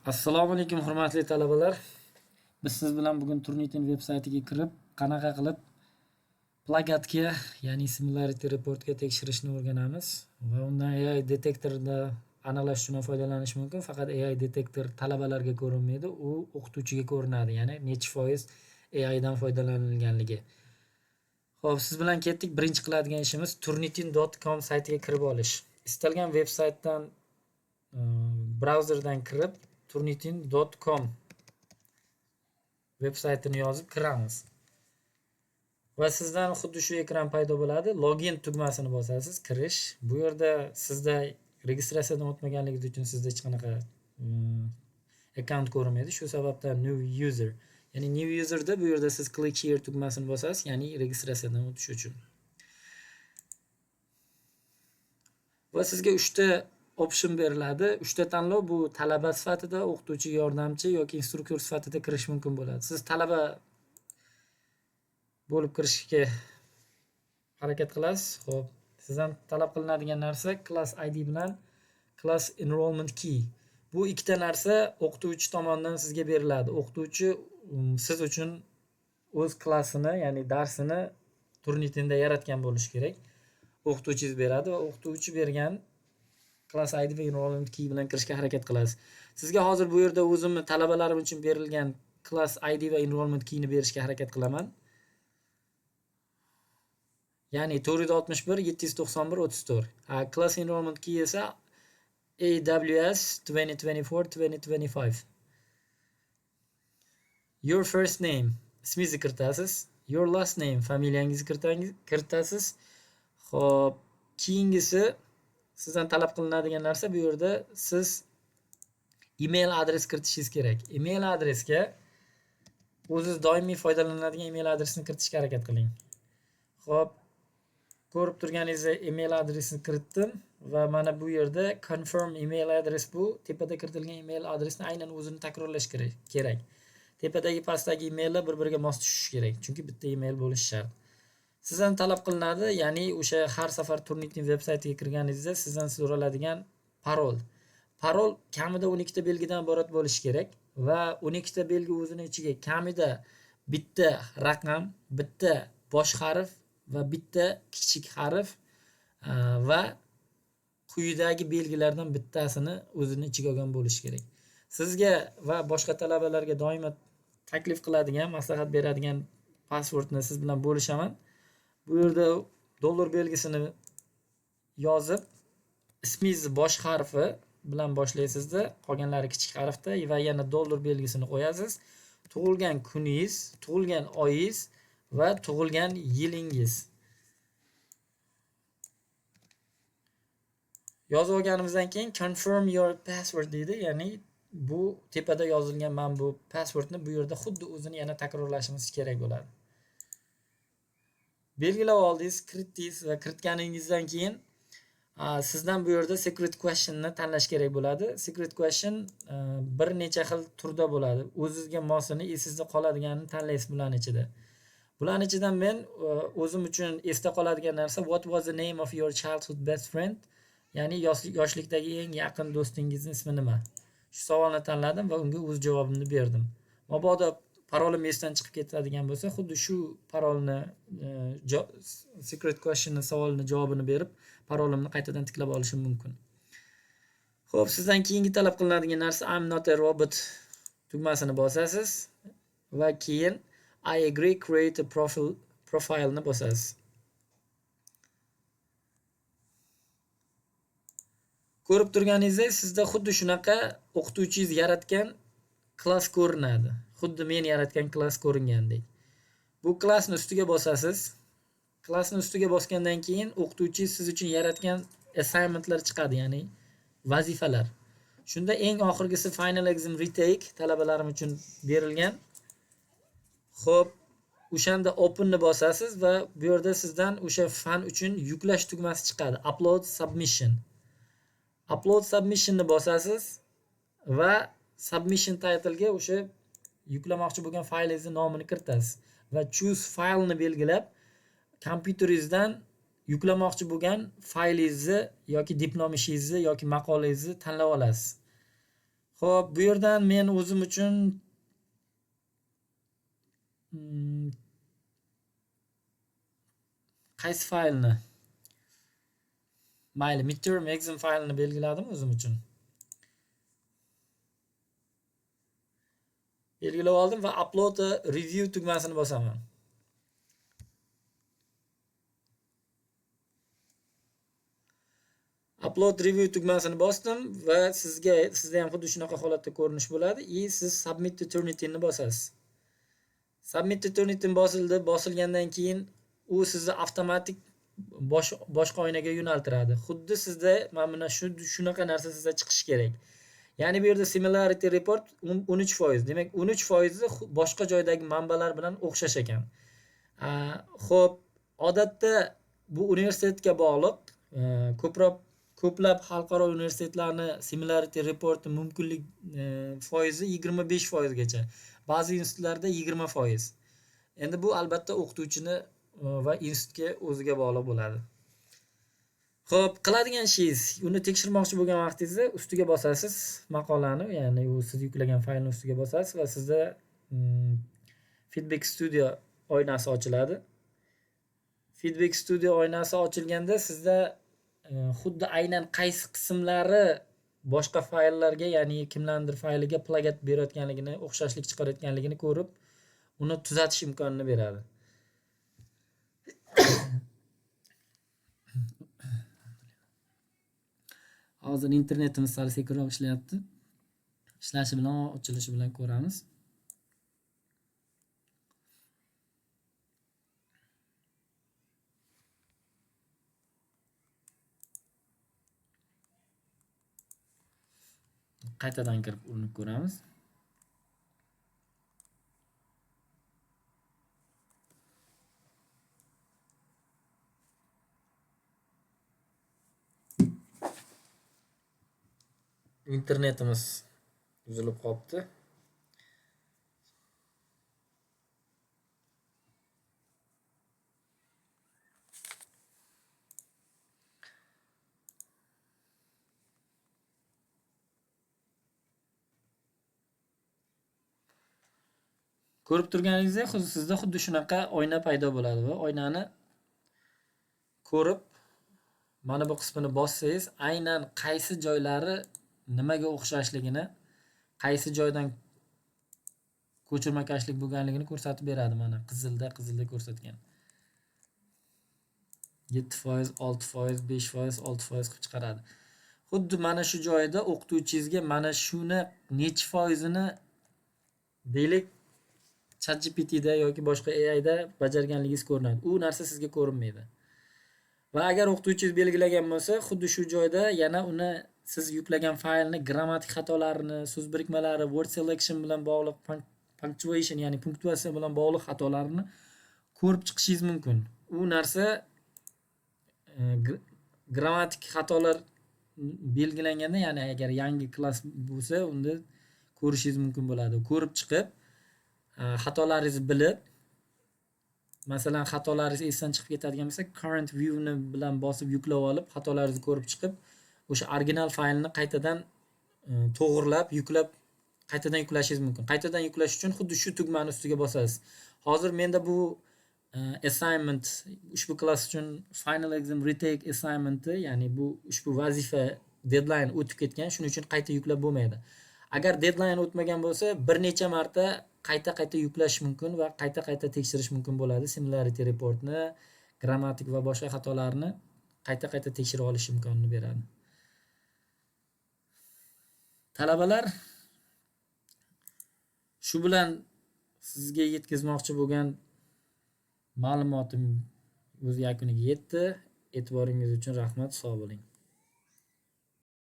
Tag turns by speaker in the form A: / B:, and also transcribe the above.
A: Assalomu alaykum hurmatli talabalar. Biz siz bilan bugun Turnitin veb-saytiga kirib, qanaqa qilib plagiatga, ya'ni similarity reportga tekshirishni o'rganamiz va undan AI detektorida aniqlash uchun foydalanish mumkin. Faqat AI detektor talabalarga ko'rinmaydi, u o'qituvchiga ko'rinadi, ya'ni necha foiz AI dan foydalanilganligi. Xo'p, siz bilan ketdik. Birinchi qiladigan ishimiz turnitin.com saytiga kirib olish. Istalgan veb-saytdan brauzerdan kirib turnitin.com veb-saytini yozib kiramiz. Va sizdan xuddi shu ekran paydo bo'ladi. Login tugmasini bosasiz, kirish. Bu yerda sizda registratsiyadan o'tmaganligingiz uchun sizda hech qanaqa akkaunt ko'rinmaydi. Shu sababdan new user. Ya'ni new userda bu yerda siz click here tugmasini bosasiz, ya'ni registratsiyadan o'tish uchun. Va sizga 3 ta option beriladi. 3 ta tanlov, bu talaba sifatida, o'qituvchi yordamchi yoki instruktor sifatida kirish mumkin bo'ladi. Siz talaba bo'lib kirishga harakat qilasiz. Xo'p, sizdan talab qilinadigan narsa class ID bilan class enrollment key. Bu ikkita narsa o'qituvchi tomonidan sizga beriladi. O'qituvchi siz uchun o'z klassini, ya'ni darsini Turnitinda yaratgan bo'lishi kerak. O'qituvchingiz beradi va o'qituvchi bergan class ID va enrollment key bilan kirishga harakat qilasiz. Sizga hozir bu yerda o'zimni talabalarim uchun berilgan class ID va enrollment keyni berishga harakat qilaman. Ya'ni 461 791 34. Class enrollment key esa AWS 2024-2025. Your first name, ismingizni kiritasiz. Your last name, familiyangizni kiritasiz. Xo'p, keyingisi sizdan talab qilinadigan narsa bu yerda siz email adres kiritishingiz kerak. Email adresga o'zingiz doimiy foydalanadigan email adresini kiritishga harakat qiling. Xo'p, ko'rib turganingizdek email adresini kiritdim va mana bu yerda confirm email address, bu tepada kiritilgan email adresni aynan o'zini takrorlash kerak. Tepadagi pastdagi emaillar bir-biriga mos tushishi kerak, chunki bitta email bo'lishi shart. Sizdan talab qilinadi, ya'ni o'sha har safar Turnitin veb-saytiga kirganingizda sizdan so'raladigan parol. Parol kamida 12 ta belgidan iborat bo'lishi kerak va 12 ta belgi o'zining ichiga kamida bitta raqam, bitta bosh harf va bitta kichik harf va quyidagi belgilardan bittasini o'zining ichiga olgan bo'lishi kerak. Sizga va boshqa talabalarga doimo taklif qiladigan, maslahat beradigan passwordni siz bilan bo'lishaman. Bu yerda dollar belgisini yozib, ismingizni bosh harfi bilan boshlaysizda, qolganlari kichik harfda va yana dollar belgisini qo'yasiz. Tug'ilgan kuningiz, tug'ilgan oyingiz va tug'ilgan yilingiz. Yozib olganimizdan keyin confirm your password deydi, ya'ni bu tepada yozilgan men bu passwordni bu yerda xuddi o'zini yana takrorlashimiz kerak bo'ladi. Belgilab oldingiz, kiritdingiz va kiritganingizdan keyin sizdan bu yerda secret question'ni tanlash kerak bo'ladi. Secret question bir necha xil turda bo'ladi. O'zingizga mosini, esingizda qoladiganini tanlaysiz bularning ichida. Bularning ichidan men o'zim uchun esda qoladigan narsa what was the name of your childhood best friend? Ya'ni yoshlikdagi eng yaqin do'stingizning ismi nima? Shu savolni tanladim va unga o'z javobimni berdim. Mabodo parolim esdan chiqib ketadigan bo'lsa, xuddi shu parolni secret question savolini javobini berib, parolimni qaytadan tiklab olishim mumkin. Xo'p, sizdan keyingi talab qilinadigan narsa I'm not a robot tugmasini bosasiz va keyin I agree create a profile ni bosasiz. Ko'rib turganingizdek, sizda xuddi shunaqa o'qituvchingiz yaratgan klass ko'rinadi. Xuddi men yaratgan klass ko'ringandek. Bu klassni ustiga bosasiz. Klassni ustiga bosgandan keyin o'qituvchingiz siz uchun yaratgan assignmentlar chiqadi, ya'ni vazifalar. Shunda eng oxirgisi final exam retake talabalarim uchun berilgan. Xo'p, o'shanda open ni bosasiz va bu yerda sizdan o'sha fan uchun yuklash tugmasi chiqadi. Upload submission. Upload submission ni bosasiz va submission title ga o'sha yuklamoqchi bo'lgan faylingizni nomini kiritasiz va choose file ni belgilab kompyuteringizdan yuklamoqchi bo'lgan faylingizni yoki diplom ishingizni yoki maqolangizni tanlab olasiz. Xo'p, bu yerdan men o'zim uchun mm, qaysi faylni? Mayli, midterm exam faylini belgiladim o'zim uchun. Belgilab oldim va upload a review tugmasini bosaman. Upload review tugmasini bosdim va sizda ham xuddi shunaqa holatda ko'rinish bo'ladi. Siz submit to Turnitin ni bosasiz. Submit to Turnitin bosilgandan keyin u sizni avtomatik boshqa oynaga yo'naltiradi. Xuddi sizda mana shunaqa narsa sizda chiqishi kerak. Ya'ni bu yerda similarity report 13%. Demak, 13% boshqa joydagi manbalar bilan o'xshash ekan. Xo'p, odatda bu universitetga bog'liq ko'plab xalqaro universitetlarni similarity reporti mumkinlik foizi 25% gacha. Ba'zi institutlarda 20%. Endi bu albatta o'qituvchini va institutga o'ziga bog'liq bo'ladi. Xo'p, qiladigan ishingiz, uni tekshirmoqchi bo'lgan vaqtingizda ustiga bosasiz maqolani, ya'ni u siz yuklagan faylni ustiga bosasiz va sizda Feedback Studio oynasi ochiladi. Feedback Studio oynasi ochilganda sizda xuddi aynan qaysi qismlari boshqa fayllarga, ya'ni kimlardir fayliga plagiat berayotganligini, o'xshashlik chiqarayotganligini ko'rib, uni tuzatish imkonini beradi. Hozir internetimiz sal sekinroq ishlayapti. Ishlashi bilan, ochilishi bilan ko'ramiz. Qaytadan kirib urinib ko'ramiz. Internetimiz uzilib qolibdi. Ko'rib turganingizdek, sizda xuddi shunaqa oyna paydo bo'ladi va oynani ko'rib mana bu qismini bossangiz, aynan qaysi joylari nimaga o'xshashligini, qaysi joydan ko'chirmakashlik bo'lganligini ko'rsatib beradi. Mana qizilda ko'rsatgan. 7%, 6%, 5%, 6% qilib chiqaradi. Xuddi mana shu joyda o'qituvchingizga mana shuni necha foizini deylik ChatGPTda yoki boshqa AIda bajarganligingiz ko'rinadi. U narsa sizga ko'rinmaydi. Va agar o'qituvchingiz belgilagan bo'lsa, xuddi shu joyda yana uni siz yuklagan faylni grammatik xatolarini, so'z birikmalari, word selection bilan bog'liq, punctuation ya'ni punktuatsiya bilan bog'liq xatolarni ko'rib chiqishingiz mumkin. U narsa grammatik xatolar belgilanganda, ya'ni agar yangi klass bo'lsa, unda ko'rishingiz mumkin bo'ladi. Ko'rib chiqib, xatolaringizni bilib, masalan, xatolaringiz esdan chiqib ketadigan bo'lsa, current view ni bilan bosib yuklab olib, xatolaringizni ko'rib chiqib, o'sha original faylni qaytadan to'g'irlab, yuklab, qaytadan yuklashingiz mumkin. Qaytadan yuklash uchun xuddi shu tugmani ustiga bosasiz. Hozir menda bu assignment, ushbu klass uchun final exam retake assignment, ya'ni bu ushbu vazifa deadline o'tib ketgan, shuning uchun qayta yuklab bo'lmaydi. Agar deadline o'tmagan bo'lsa, bir necha marta qayta yuklash mumkin va qayta tekshirish mumkin bo'ladi. Similarity reportni, grammatik va boshqa xatolarni qayta tekshirib olish imkonini beradi. Talabalar, shu bilan sizga yetkazmoqchi bo'lgan ma'lumotim o'z yakuniga yetdi. E'tiboringiz uchun rahmat, sog' bo'ling.